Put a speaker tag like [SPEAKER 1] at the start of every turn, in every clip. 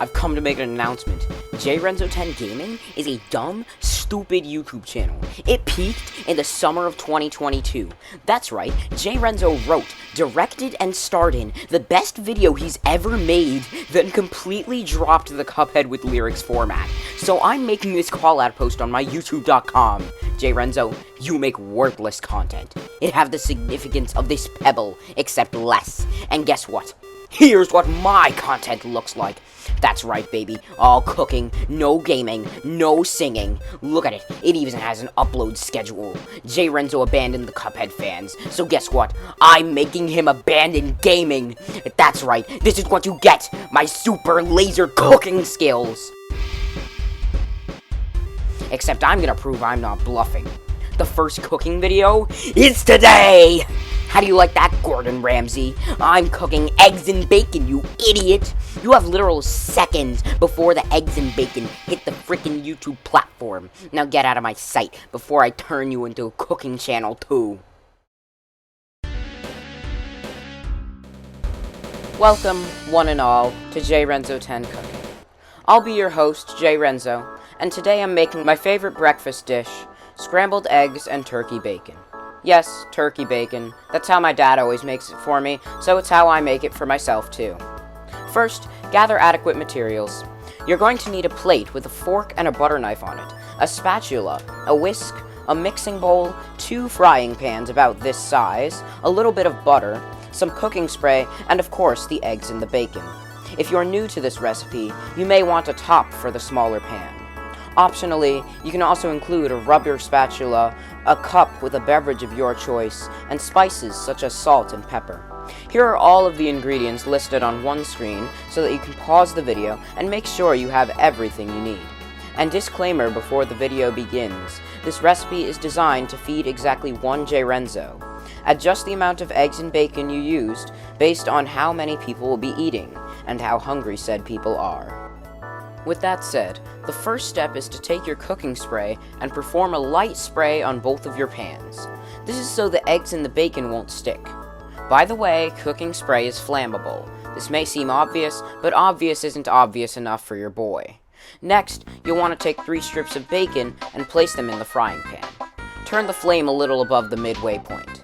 [SPEAKER 1] I've come to make an announcement. JRenzo10 Gaming is a dumb, stupid YouTube channel. It peaked in the summer of 2022. That's right, JRenzo wrote, directed, and starred in the best video he's ever made, then completely dropped the Cuphead with lyrics format. So I'm making this call-out post on my youtube.com. JRenzo, you make worthless content. It have the significance of this pebble, except less. And guess what? Here's what my content looks like. That's right, baby. All cooking, no gaming, no singing. Look at it. It even has an upload schedule. JRenzo abandoned the Cuphead fans. So guess what? I'm making him abandon gaming. That's right. This is what you get. My super laser cooking skills. Except I'm gonna prove I'm not bluffing. The first cooking video is today! How do you like that, Gordon Ramsay? I'm cooking eggs and bacon, you idiot! You have literal seconds before the eggs and bacon hit the frickin' YouTube platform. Now get out of my sight before I turn you into a cooking channel too. Welcome, one and all, to JRenzo10 Cooking. I'll be your host, JRenzo, and today I'm making my favorite breakfast dish, scrambled eggs and turkey bacon. Yes, turkey bacon. That's how my dad always makes it for me, so it's how I make it for myself too. First, gather adequate materials. You're going to need a plate with a fork and a butter knife on it, a spatula, a whisk, a mixing bowl, 2 frying pans about this size, a little bit of butter, some cooking spray, and of course the eggs and the bacon. If you're new to this recipe, you may want a top for the smaller pan. Optionally, you can also include a rubber spatula, a cup with a beverage of your choice, and spices such as salt and pepper. Here are all of the ingredients listed on one screen so that you can pause the video and make sure you have everything you need. And disclaimer before the video begins, this recipe is designed to feed exactly one JRenzo. Adjust the amount of eggs and bacon you used based on how many people will be eating, and how hungry said people are. With that said, the first step is to take your cooking spray and perform a light spray on both of your pans. This is so the eggs and the bacon won't stick. By the way, cooking spray is flammable. This may seem obvious, but obvious isn't obvious enough for your boy. Next, you'll want to take 3 strips of bacon and place them in the frying pan. Turn the flame a little above the midway point.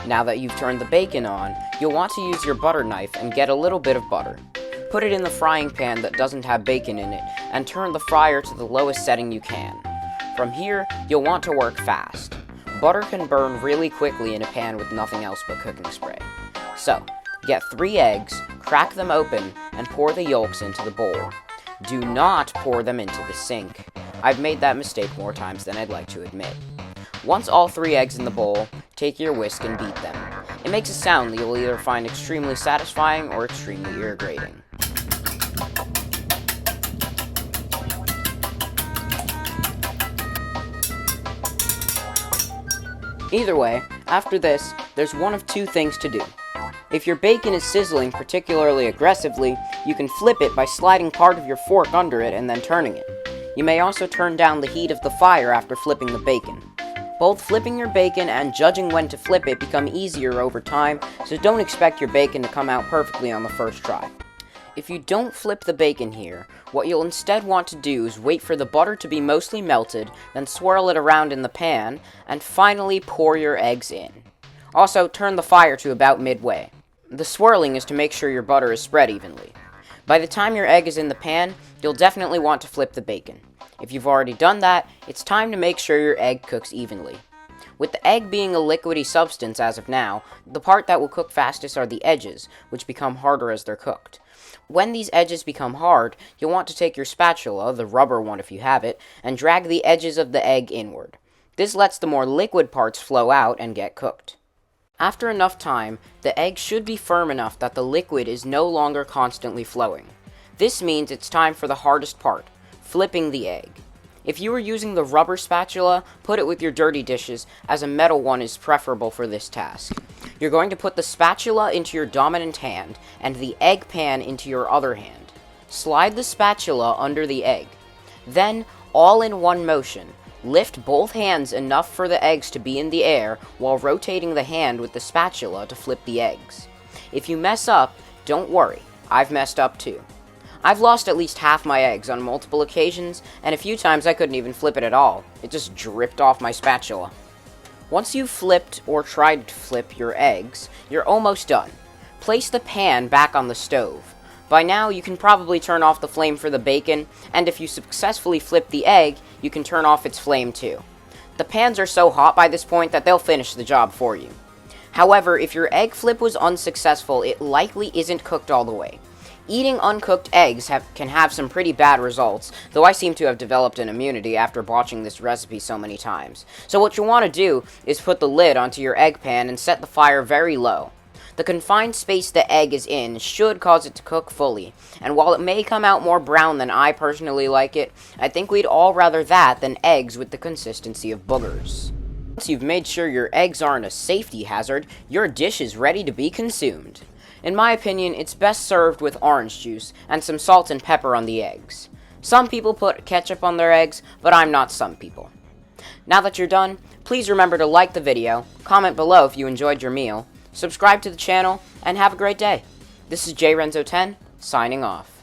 [SPEAKER 1] Now that you've turned the bacon on, you'll want to use your butter knife and get a little bit of butter. Put it in the frying pan that doesn't have bacon in it, and turn the fryer to the lowest setting you can. From here, you'll want to work fast. Butter can burn really quickly in a pan with nothing else but cooking spray. So, get 3 eggs, crack them open, and pour the yolks into the bowl. Do not pour them into the sink. I've made that mistake more times than I'd like to admit. Once all 3 eggs in the bowl, take your whisk and beat them. It makes a sound that you'll either find extremely satisfying or extremely irritating. Either way, after this, there's one of 2 things to do. If your bacon is sizzling particularly aggressively, you can flip it by sliding part of your fork under it and then turning it. You may also turn down the heat of the fire after flipping the bacon. Both flipping your bacon and judging when to flip it become easier over time, so don't expect your bacon to come out perfectly on the first try. If you don't flip the bacon here, what you'll instead want to do is wait for the butter to be mostly melted, then swirl it around in the pan, and finally pour your eggs in. Also, turn the fire to about midway. The swirling is to make sure your butter is spread evenly. By the time your egg is in the pan, you'll definitely want to flip the bacon. If you've already done that, it's time to make sure your egg cooks evenly. With the egg being a liquidy substance as of now, the part that will cook fastest are the edges, which become harder as they're cooked. When these edges become hard, you'll want to take your spatula, the rubber one if you have it, and drag the edges of the egg inward. This lets the more liquid parts flow out and get cooked. After enough time, the egg should be firm enough that the liquid is no longer constantly flowing. This means it's time for the hardest part, flipping the egg. If you are using the rubber spatula, put it with your dirty dishes, as a metal one is preferable for this task. You're going to put the spatula into your dominant hand, and the egg pan into your other hand. Slide the spatula under the egg. Then, all in one motion, lift both hands enough for the eggs to be in the air, while rotating the hand with the spatula to flip the eggs. If you mess up, don't worry, I've messed up too. I've lost at least half my eggs on multiple occasions, and a few times I couldn't even flip it at all. It just dripped off my spatula. Once you've flipped or tried to flip your eggs, you're almost done. Place the pan back on the stove. By now, you can probably turn off the flame for the bacon, and if you successfully flip the egg, you can turn off its flame too. The pans are so hot by this point that they'll finish the job for you. However, if your egg flip was unsuccessful, it likely isn't cooked all the way. Eating uncooked eggs can have some pretty bad results, though I seem to have developed an immunity after botching this recipe so many times. So what you want to do is put the lid onto your egg pan and set the fire very low. The confined space the egg is in should cause it to cook fully, and while it may come out more brown than I personally like it, I think we'd all rather that than eggs with the consistency of boogers. Once you've made sure your eggs aren't a safety hazard, your dish is ready to be consumed. In my opinion, it's best served with orange juice and some salt and pepper on the eggs. Some people put ketchup on their eggs, but I'm not some people. Now that you're done, please remember to like the video, comment below if you enjoyed your meal, subscribe to the channel, and have a great day. This is JRenzo10, signing off.